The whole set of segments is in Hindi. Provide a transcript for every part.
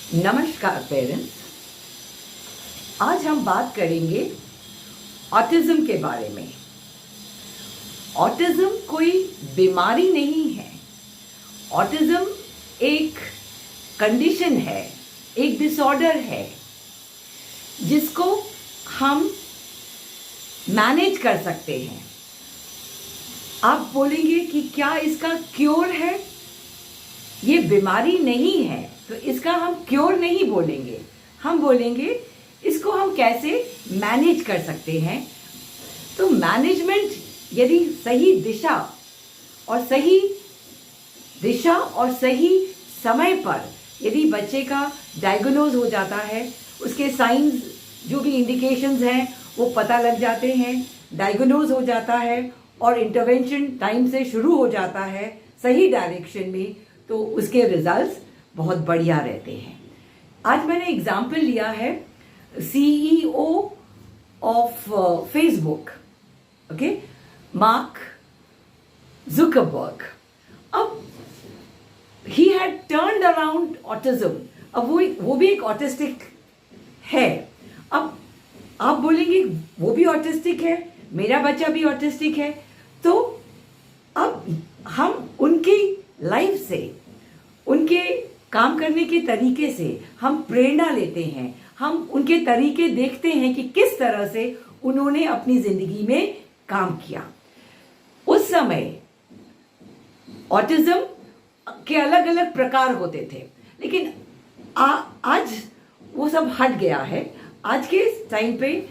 नमस्कार पेरेंट्स। आज हम बात करेंगे ऑटिज्म के बारे में। ऑटिज्म कोई बीमारी नहीं है। ऑटिज्म एक कंडीशन है, एक डिसऑर्डर है जिसको हम मैनेज कर सकते हैं। आप बोलेंगे कि क्या इसका क्योर है? ये बीमारी नहीं है तो इसका हम क्योर नहीं बोलेंगे, हम बोलेंगे इसको हम कैसे मैनेज कर सकते हैं। तो मैनेजमेंट यदि सही दिशा और सही समय पर यदि बच्चे का डायग्नोज हो जाता है, उसके साइंस जो भी इंडिकेशंस हैं वो पता लग जाते हैं, डायग्नोज हो जाता है और इंटरवेंशन टाइम से शुरू हो जाता है सही डायरेक्शन में, तो उसके रिजल्ट्स बहुत बढ़िया रहते हैं। आज मैंने एग्जाम्पल लिया है CEO of Facebook, okay, Mark Zuckerberg. अब he had turned around autism. अब वो भी एक ऑटिस्टिक है। अब आप बोलेंगे वो भी ऑटिस्टिक है, मेरा बच्चा भी ऑटिस्टिक है, तो अब हम उनकी लाइफ से, उनके काम करने के तरीके से हम प्रेरणा लेते हैं। हम उनके तरीके देखते हैं कि किस तरह से उन्होंने अपनी जिंदगी में काम किया। उस समय ऑटिज्म के अलग अलग प्रकार होते थे, लेकिन आज वो सब हट गया है। आज के टाइम पे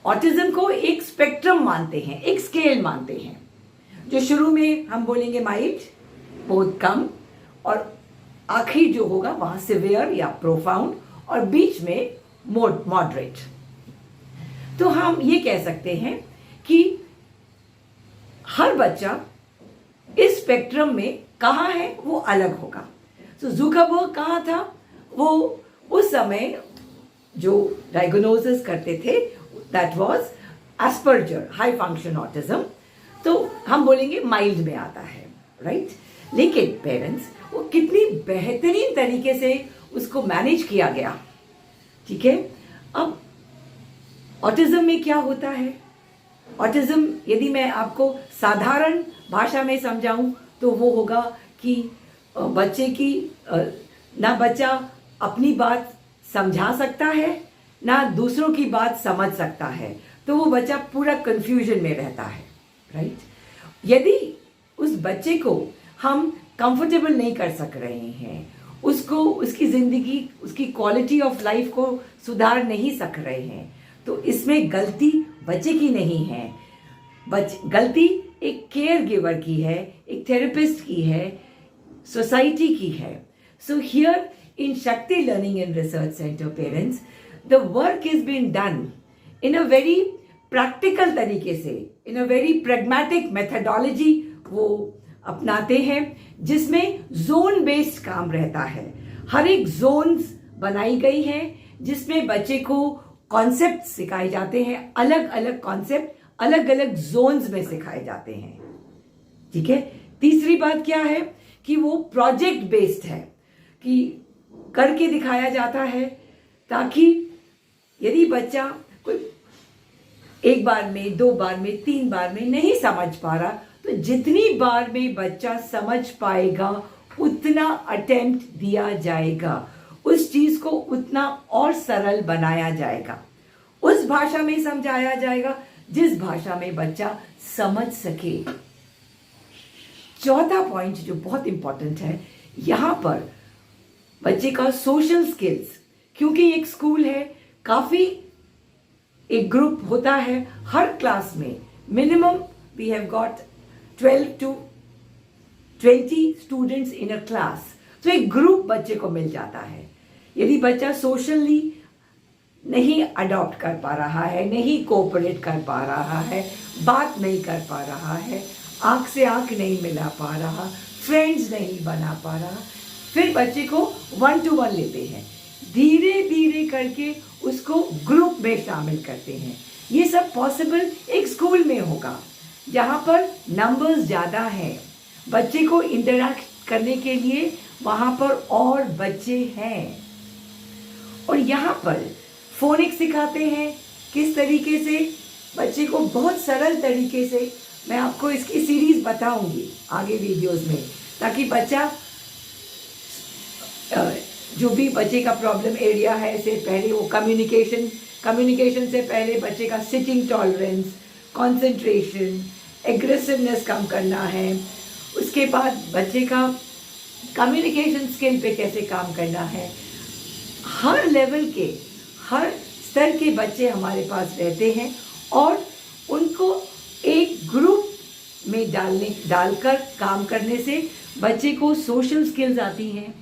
ऑटिज्म को एक स्पेक्ट्रम मानते हैं, एक स्केल मानते हैं, जो शुरू में हम बोलेंगे माइल्ड, बहुत कम, और आखिरी जो होगा वहां सिवियर या प्रोफाउंड, और बीच में मॉडरेट। तो हम ये कह सकते हैं कि हर बच्चा इस स्पेक्ट्रम में कहाँ है वो अलग होगा। तो जुकरबर्ग कहाँ था? वो उस समय जो डायग्नोसिस करते थे that was Asperger, high function autism, तो हम बोलेंगे माइल्ड में आता है, राइट। लेकिन पेरेंट्स, वो कितनी बेहतरीन तरीके से उसको मैनेज किया गया, ठीक है। अब ऑटिज्म में क्या होता है? ऑटिज्म यदि मैं आपको साधारण भाषा में समझाऊं तो वो होगा कि बच्चे की ना बच्चा अपनी बात समझा सकता है, ना दूसरों की बात समझ सकता है, तो वो बच्चा पूरा कंफ्यूजन में रहता है, राइट। यदि उस बच्चे को हम कंफर्टेबल नहीं कर सक रहे हैं, उसको उसकी जिंदगी, उसकी क्वालिटी ऑफ लाइफ को सुधार नहीं सक रहे हैं, तो इसमें गलती बच्चे की नहीं है, गलती एक केयर गिवर की है, एक थेरेपिस्ट की है, सोसाइटी की है। सो here in Shakti learning and research centre parents, the work is been done in a very practical तरीके से, in a very pragmatic methodology वो अपनाते हैं, जिसमें जोन बेस्ड काम रहता है। हर एक जोन्स बनाई गई है जिसमें बच्चे को कॉन्सेप्ट सिखाए जाते हैं, अलग अलग कॉन्सेप्ट अलग अलग जोन्स में सिखाए जाते हैं, ठीक है। तीसरी बात क्या है कि वो प्रोजेक्ट बेस्ड है, कि करके दिखाया जाता है, ताकि यदि बच्चा कोई एक बार में, दो बार में, तीन बार में नहीं समझ पा रहा, तो जितनी बार में बच्चा समझ पाएगा उतना अटेम्प्ट दिया जाएगा, उस चीज को उतना और सरल बनाया जाएगा, उस भाषा में समझाया जाएगा जिस भाषा में बच्चा समझ सके। चौथा पॉइंट जो बहुत इंपॉर्टेंट है यहां पर, बच्चे का सोशल स्किल्स, क्योंकि एक स्कूल है, काफी एक ग्रुप होता है, हर क्लास में minimum we have got 12 to 20 students in a class, तो एक ग्रुप बच्चे को मिल जाता है। यदि बच्चा सोशली नहीं अडॉप्ट कर पा रहा है, नहीं कोऑपरेट कर पा रहा है, बात नहीं कर पा रहा है, आंख से आंख नहीं मिला पा रहा, फ्रेंड्स नहीं बना पा रहा, फिर बच्चे को 1 to 1 लेते हैं, धीरे धीरे करके उसको ग्रुप में शामिल करते हैं। ये सब पॉसिबल एक स्कूल में होगा जहाँ पर नंबर्स ज़्यादा हैं, बच्चे को इंटरैक्ट करने के लिए वहाँ पर और बच्चे हैं, और यहाँ पर फोनिक्स सिखाते हैं किस तरीके से बच्चे को, बहुत सरल तरीके से। मैं आपको इसकी सीरीज बताऊंगी आगे वीडियोस में, ताकि बच्चा जो भी बच्चे का प्रॉब्लम एरिया है से पहले वो कम्युनिकेशन से पहले बच्चे का सिटिंग टॉलरेंस, कंसंट्रेशन, एग्रेसिवनेस कम करना है। उसके बाद बच्चे का कम्युनिकेशन स्किल पे कैसे काम करना है। हर लेवल के, हर स्तर के बच्चे हमारे पास रहते हैं और उनको एक ग्रुप में डालकर काम करने से बच्चे को सोशल स्किल्स आती हैं।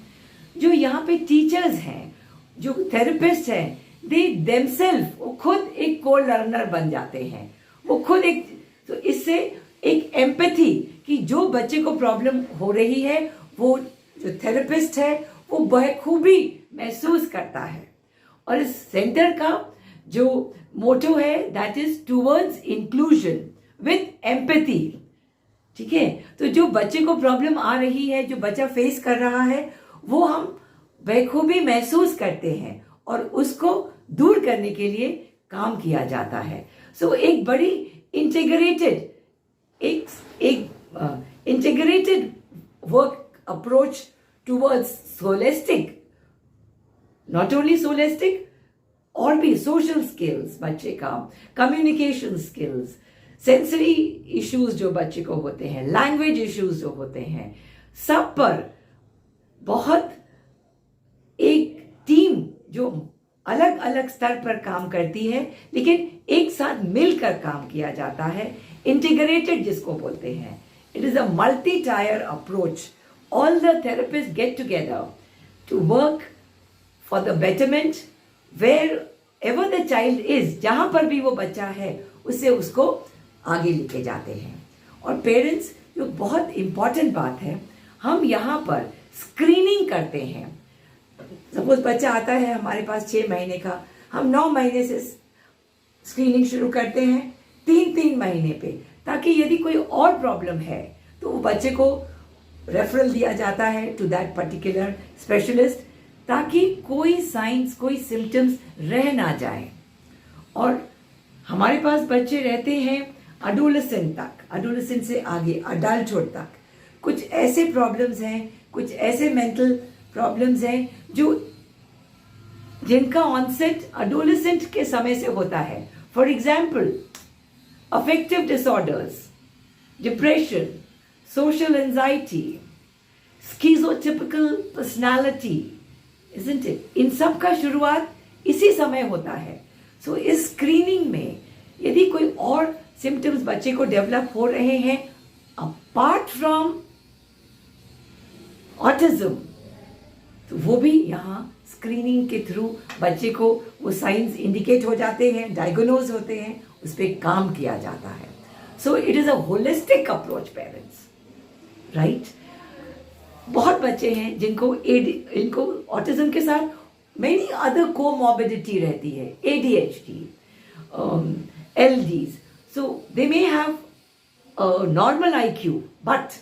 जो यहाँ पे टीचर्स हैं, जो थेरेपिस्ट हैं, दे देमसेल्फ वो खुद एक को लर्नर बन जाते हैं। वो खुद एक, तो इससे एक एम्पैथी कि जो बच्चे को प्रॉब्लम हो रही है वो जो थेरेपिस्ट है वो बखूबी महसूस करता है। और इस सेंटर का जो मोटो है that is towards inclusion with empathy. ठीक है, तो जो बच्चे को प्रॉब्लम आ रही है, जो बच्चा फेस कर रहा है, वो हम बखूबी महसूस करते हैं और उसको दूर करने के लिए काम किया जाता है। सो एक बड़ी integrated integrated work approach towards holistic, not only holistic, और भी सोशल स्किल्स बच्चे का, कम्युनिकेशन स्किल्स, सेंसरी इश्यूज जो बच्चे को होते हैं, लैंग्वेज इश्यूज जो होते हैं, सब पर बहुत एक टीम जो अलग अलग स्तर पर काम करती है लेकिन एक साथ मिलकर काम किया जाता है, इंटीग्रेटेड जिसको बोलते हैं। It is a multi tier approach. All the therapist get together to work for the betterment where ever the child is, जहां पर भी वो बच्चा है उससे उसको आगे लेके जाते हैं। और पेरेंट्स, जो बहुत इंपॉर्टेंट बात है, हम यहाँ पर स्क्रीनिंग करते हैं। सपोज बच्चा आता है हमारे पास 6 महीने का, हम 9 महीने से स्क्रीनिंग शुरू करते हैं, 3-3 महीने पे, ताकि यदि कोई और प्रॉब्लम है तो वो बच्चे को रेफरल दिया जाता है टू दैट पर्टिकुलर स्पेशलिस्ट, ताकि कोई साइंस, कोई सिम्टम्स रह ना जाए। और हमारे पास बच्चे रहते हैं एडोलेसेंट तक, एडोलेसेंट से आगे अडल्टहुड तक। कुछ ऐसे प्रॉब्लम्स हैं, कुछ ऐसे मेंटल प्रॉब्लम्स हैं जिनका ऑनसेट एडोलेसेंट के समय से होता है। For example, affective disorders, depression, social anxiety, schizotypal personality, isn't it? इन सब का शुरुआत इसी समय होता है। सो इस स्क्रीनिंग में यदि कोई और सिम्टम्स बच्चे को डेवलप हो रहे हैं अपार्ट फ्रॉम ऑटिज्म, तो वो भी यहाँ स्क्रीनिंग के थ्रू बच्चे को वो साइंस इंडिकेट हो जाते हैं, डायग्नोज होते हैं, उस पर काम किया जाता है। So it is a holistic approach parents, right? बहुत बच्चे हैं इनको ऑटिज्म के साथ मेनी अदर कोमॉर्बिडिटी रहती है, ADHD, LDs, so they may have a normal IQ, but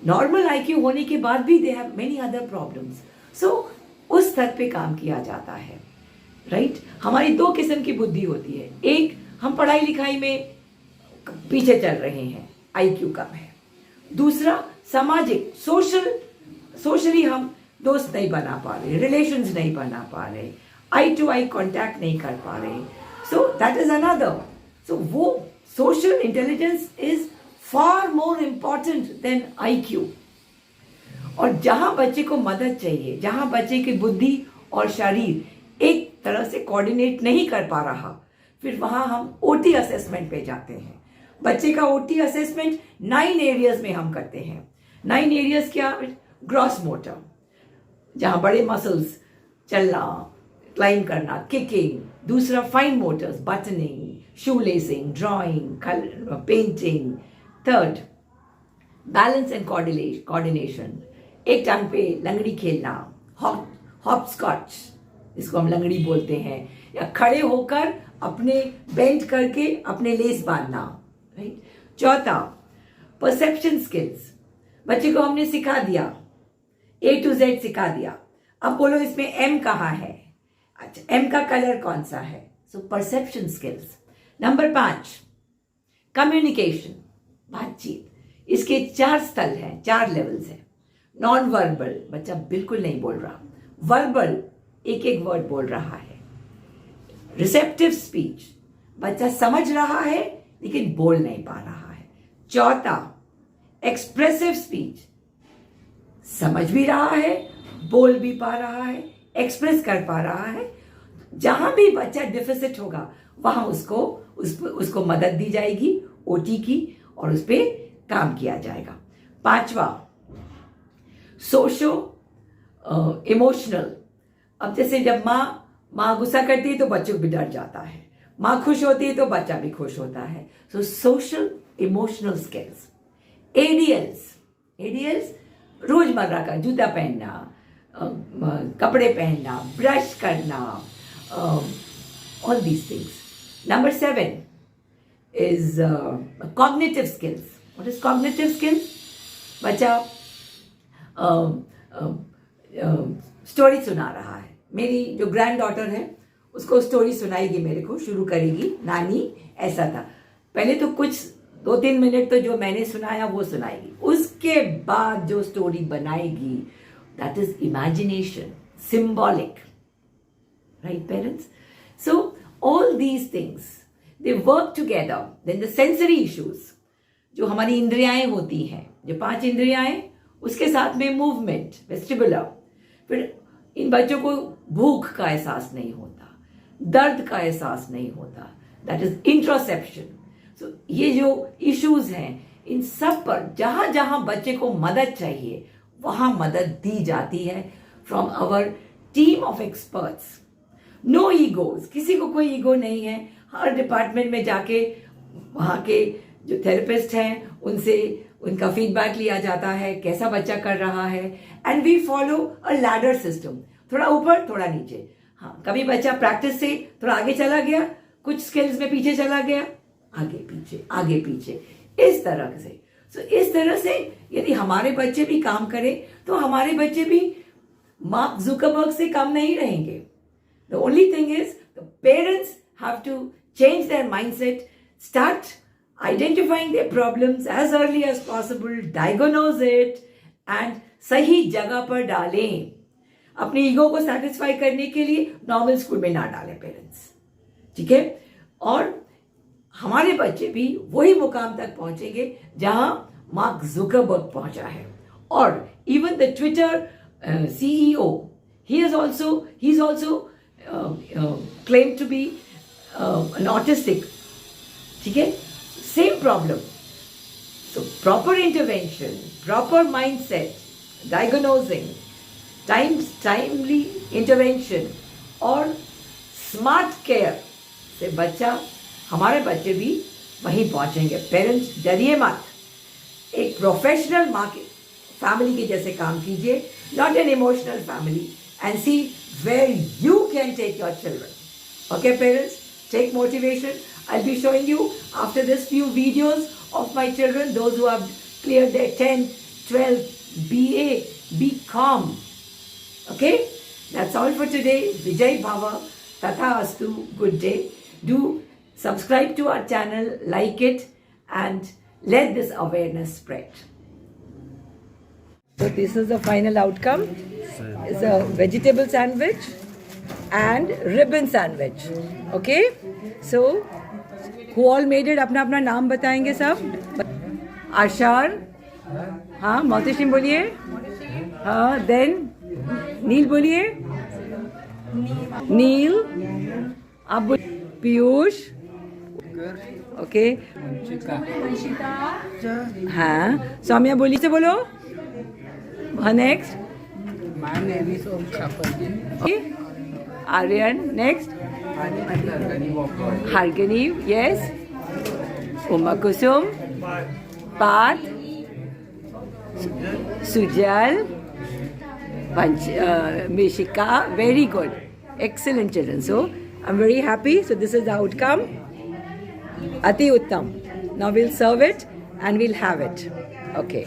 normal IQ होने के बाद भी they have many other problems. So उस स्तर पे काम किया जाता है, राइट? हमारी 2 किस्म की बुद्धि होती है। एक, हम पढ़ाई लिखाई में पीछे चल रहे हैं, IQ कम है। दूसरा, सामाजिक, सोशली हम दोस्त नहीं बना पा रहे, रिलेशंस नहीं बना पा रहे, आई टू आई कॉन्टैक्ट नहीं कर पा रहे। So that is another. सो वो social intelligence is far more important than IQ। और जहां बच्चे को मदद चाहिए, जहां बच्चे की बुद्धि और शरीर एक तरह से कोऑर्डिनेट नहीं कर पा रहा, फिर वहां हम OT असेसमेंट पे जाते हैं। बच्चे का OT असेसमेंट 9 एरियाज में हम करते हैं। 9 एरियाज क्या? ग्रॉस मोटर, जहां बड़े मसल्स, चलना, क्लाइंब करना, किकिंग। दूसरा, fine Motors, buttoning, shoe lacing, drawing, painting. Third, balance and coordination, एक टांग पे लंगड़ी खेलना, हॉप स्कॉच, इसको हम लंगड़ी बोलते हैं, या खड़े होकर अपने बेंड करके अपने लेस बांधना, राइट? चौथा, परसेप्शन स्किल्स, बच्चे को हमने सिखा दिया, A to Z सिखा दिया, अब बोलो इसमें एम कहाँ है? अच्छा, एम का कलर कौन सा है? So perception skills. Number 5 communication, बातचीत। इसके 4 स्तर हैं, 4 लेवल्स हैं। नॉन वर्बल, बच्चा बिल्कुल नहीं बोल रहा। वर्बल, एक एक वर्ड बोल रहा है। रिसेप्टिव स्पीच, बच्चा समझ रहा है लेकिन बोल नहीं पा रहा है। चौथा एक्सप्रेसिव स्पीच, समझ भी रहा है, बोल भी पा रहा है, एक्सप्रेस कर पा रहा है। जहां भी बच्चा डिफिसिट होगा वहां उसको मदद दी जाएगी ओटी की, और उस पर काम किया जाएगा। 5वां सोशो इमोशनल। अब जैसे जब माँ गुस्सा करती है तो बच्चों भी डर जाता है, माँ खुश होती है तो बच्चा भी खुश होता है। सो सोशल इमोशनल स्किल्स। एडीएल्स रोजमर्रा का जूता पहनना, कपड़े पहनना, ब्रश करना, all these things. Number 7 is cognitive skills. What is cognitive skills? बच्चा स्टोरी सुना रहा है। मेरी जो ग्रैंड डॉटर है उसको स्टोरी सुनाएगी, मेरे को शुरू करेगी, नानी ऐसा था। पहले तो कुछ 2-3 मिनट तो जो मैंने सुनाया वो सुनाएगी, उसके बाद जो स्टोरी बनाएगी that is imagination, symbolic, right parents? So all these things they work together. Then the sensory issues, जो हमारी इंद्रियाएं होती हैं, जो 5 इंद्रियाएं, उसके साथ में मूवमेंट, वेस्टिबुलर। फिर इन बच्चों को भूख का एहसास नहीं होता, दर्द का एहसास नहीं होता, दैट इज इंट्रोसेप्शन। सो ये जो इश्यूज हैं, इन सब पर जहां जहां बच्चे को मदद चाहिए वहां मदद दी जाती है from our team of experts. No egos, किसी को कोई ईगो नहीं है। हर डिपार्टमेंट में जाके वहाँ के जो थेरेपिस्ट हैं उनसे उनका फीडबैक लिया जाता है, कैसा बच्चा कर रहा है। And we follow a ladder system, थोड़ा ऊपर थोड़ा नीचे। हाँ, कभी बच्चा प्रैक्टिस से थोड़ा आगे चला गया, कुछ स्किल्स में पीछे चला गया, आगे पीछे इस तरह से। सो इस तरह से यदि हमारे बच्चे भी काम करें तो हमारे बच्चे भी मार्क जुकरबर्ग से कम नहीं रहेंगे। The only thing is the parents have to change their mindset, start identifying their problems as early as possible, diagnose it and सही जगह पर डालें। अपने ईगो को सेटिस्फाई करने के लिए नॉर्मल स्कूल में ना डालें पेरेंट्स, ठीक है? और हमारे बच्चे भी वही मुकाम तक पहुंचेंगे जहां मार्क जुकरबर्ग पहुंचा है। और even the Twitter CEO, he is also claimed to be an autistic, ठीक है? Same problem. So proper intervention, proper mindset, diagnosing, timely intervention और smart care से हमारे बच्चे भी वहीं पहुंचेंगे। पेरेंट्स डरिए मत, एक प्रोफेशनल फैमिली के जैसे काम कीजिए, not an emotional family, and see where you can take your children. Okay parents? Take motivation. I'll be showing you after this few videos of my children, those who have cleared their 10, 12, BA, BCom. Okay? That's all for today. Vijay Bhava, Tatha Astu, good day. Do subscribe to our channel, like it, and let this awareness spread. So this is the final outcome. It's a vegetable sandwich and ribbon sandwich. Okay? So who all made it? अपना अपना नाम बताएंगे सब। आशार, हाँ, मोतिशिम बोलिए। हाँ, then नील बोलिए। नील, आप बोलिए। पीयूष, ओके। हाँ, सौम्या बोलिए से बोलो। हाँ, next. My name is Om Chaparji. Aryan, next. Harganev, yes. Uma Kusum, Path, Sujal, Mishika, very good. Excellent children. So, I'm very happy. So, this is the outcome. Ati Uttam. Now, we'll serve it and we'll have it. Okay.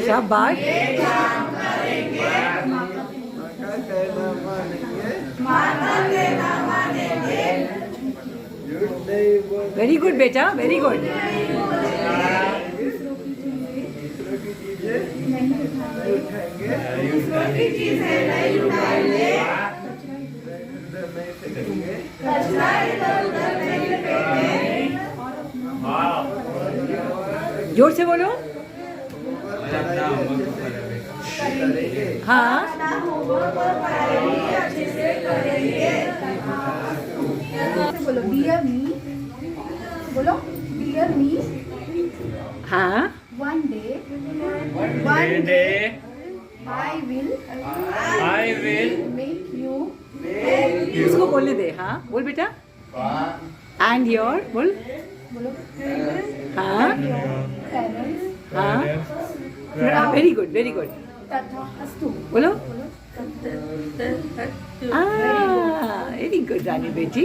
शाबाश। वेरी गुड बेटा, वेरी गुड। जोर से बोलो। हाँ बोलो डियर मी, बोलो डियर मी, हाँ one day I will make you इसको बोलने दे। हाँ बोल बेटा। एंड योर बोल। बोलो हाँ parents हाँ वेरी गुड, वेरी गुड। तथा अस्तु, बोलो। बोलो वेरी गुड रानी बेटी।